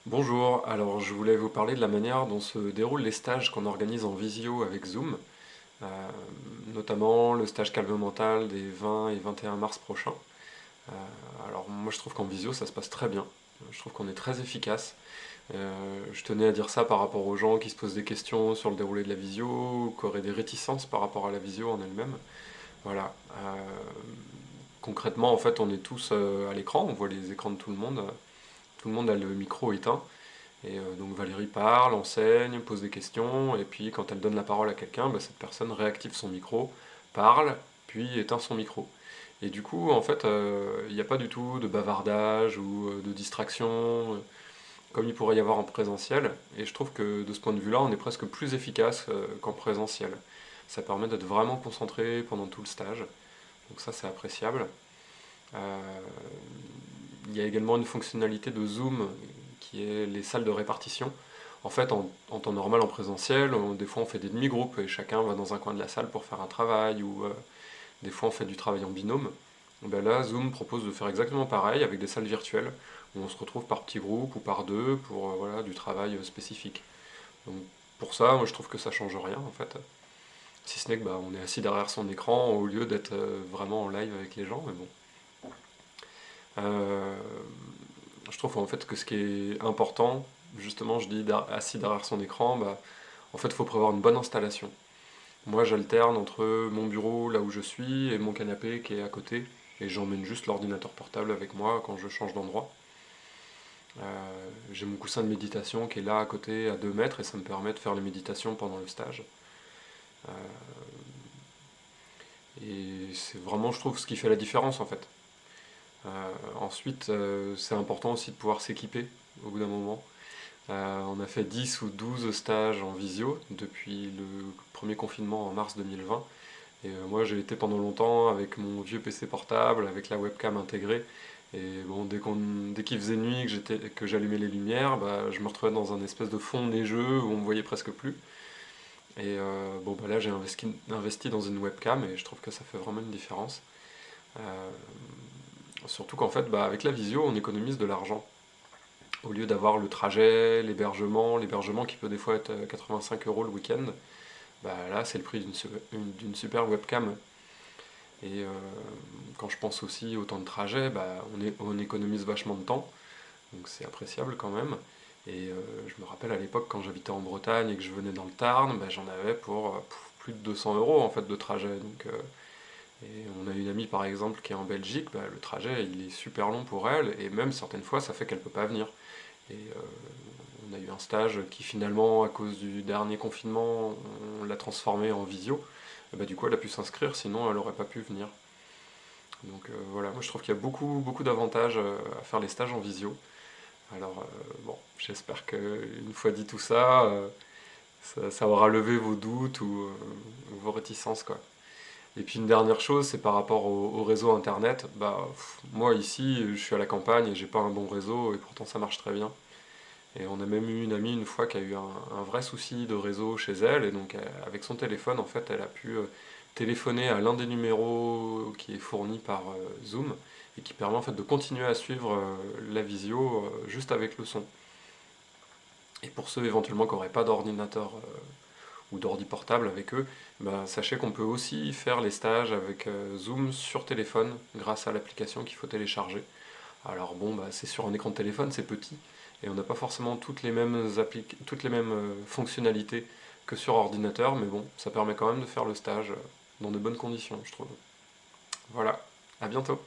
Bonjour, alors je voulais vous parler de la manière dont se déroulent les stages qu'on organise en visio avec Zoom, euh, notamment le stage calme mental des 20 et 21 mars prochains. Euh, alors moi je trouve qu'en visio ça se passe très bien, je trouve qu'on est très efficace. Je tenais à dire ça par rapport aux gens qui se posent des questions sur le déroulé de la visio, ou qui auraient des réticences par rapport à la visio en elle-même. Voilà. Concrètement en fait on est tous à l'écran, on voit les écrans de tout le monde a le micro éteint. Et donc Valérie parle, enseigne, pose des questions, et puis quand elle donne la parole à quelqu'un, bah, cette personne réactive son micro, parle, puis éteint son micro. Et du coup, en fait, il n'y a pas du tout de bavardage ou de distraction, comme il pourrait y avoir en présentiel. Et je trouve que de ce point de vue-là, on est presque plus efficace qu'en présentiel. Ça permet d'être vraiment concentré pendant tout le stage. Donc ça, c'est appréciable. Euh, il y a également une fonctionnalité de Zoom qui est les salles de répartition. En fait, en temps normal, en présentiel, des fois on fait des demi-groupes et chacun va dans un coin de la salle pour faire un travail ou des fois on fait du travail en binôme. Ben là, Zoom propose de faire exactement pareil avec des salles virtuelles où on se retrouve par petits groupes ou par deux pour voilà, du travail spécifique. Donc pour ça, moi je trouve que ça change rien en fait. Si ce n'est que bah, on est assis derrière son écran au lieu d'être vraiment en live avec les gens, mais bon. Euh, je trouve en fait que ce qui est important, justement, je dis assis derrière son écran, bah, en fait, il faut prévoir une bonne installation. Moi, j'alterne entre mon bureau, là où je suis, et mon canapé qui est à côté, et j'emmène juste l'ordinateur portable avec moi quand je change d'endroit. J'ai mon coussin de méditation qui est là à côté, à 2 mètres, et ça me permet de faire les méditations pendant le stage. Euh, et c'est vraiment, je trouve, ce qui fait la différence en fait. Ensuite, c'est important aussi de pouvoir s'équiper au bout d'un moment. On a fait 10 ou 12 stages en visio depuis le premier confinement en mars 2020. Et moi, j'ai été pendant longtemps avec mon vieux PC portable, avec la webcam intégrée. Et bon, dès qu'il faisait nuit, que j'allumais les lumières, bah, je me retrouvais dans un espèce de fond neigeux où on me voyait presque plus. Et bon, bah là, j'ai investi dans une webcam et je trouve que ça fait vraiment une différence. Euh, Surtout qu'en fait, bah, avec la visio, on économise de l'argent. Au lieu d'avoir le trajet, l'hébergement qui peut des fois être 85 euros le week-end, bah là c'est le prix d'une super webcam. Et quand je pense aussi au temps de trajet, bah, on économise vachement de temps, donc c'est appréciable quand même. Et je me rappelle à l'époque quand j'habitais en Bretagne et que je venais dans le Tarn, bah, j'en avais pour plus de 200 euros en fait de trajet. Et on a une amie par exemple qui est en Belgique, bah, le trajet il est super long pour elle et même certaines fois ça fait qu'elle peut pas venir. Et on a eu un stage qui finalement, à cause du dernier confinement, on l'a transformé en visio. Et bah, du coup, elle a pu s'inscrire, sinon elle n'aurait pas pu venir. Donc voilà, moi je trouve qu'il y a beaucoup, beaucoup d'avantages à faire les stages en visio. Alors bon, j'espère qu'une fois dit tout ça, ça aura levé vos doutes ou vos réticences quoi. Et puis une dernière chose, c'est par rapport au réseau internet. Bah, moi ici, je suis à la campagne et j'ai pas un bon réseau et pourtant ça marche très bien. Et on a même eu une amie une fois qui a eu un vrai souci de réseau chez elle, et donc avec son téléphone, en fait, elle a pu téléphoner à l'un des numéros qui est fourni par Zoom, et qui permet en fait de continuer à suivre la visio juste avec le son. Et pour ceux éventuellement qui n'auraient pas d'ordinateur ou d'ordi portable avec eux, bah, sachez qu'on peut aussi faire les stages avec Zoom sur téléphone grâce à l'application qu'il faut télécharger. Alors bon, bah, c'est sur un écran de téléphone, c'est petit, et on n'a pas forcément toutes les mêmes fonctionnalités que sur ordinateur, mais bon, ça permet quand même de faire le stage dans de bonnes conditions, je trouve. Voilà, à bientôt.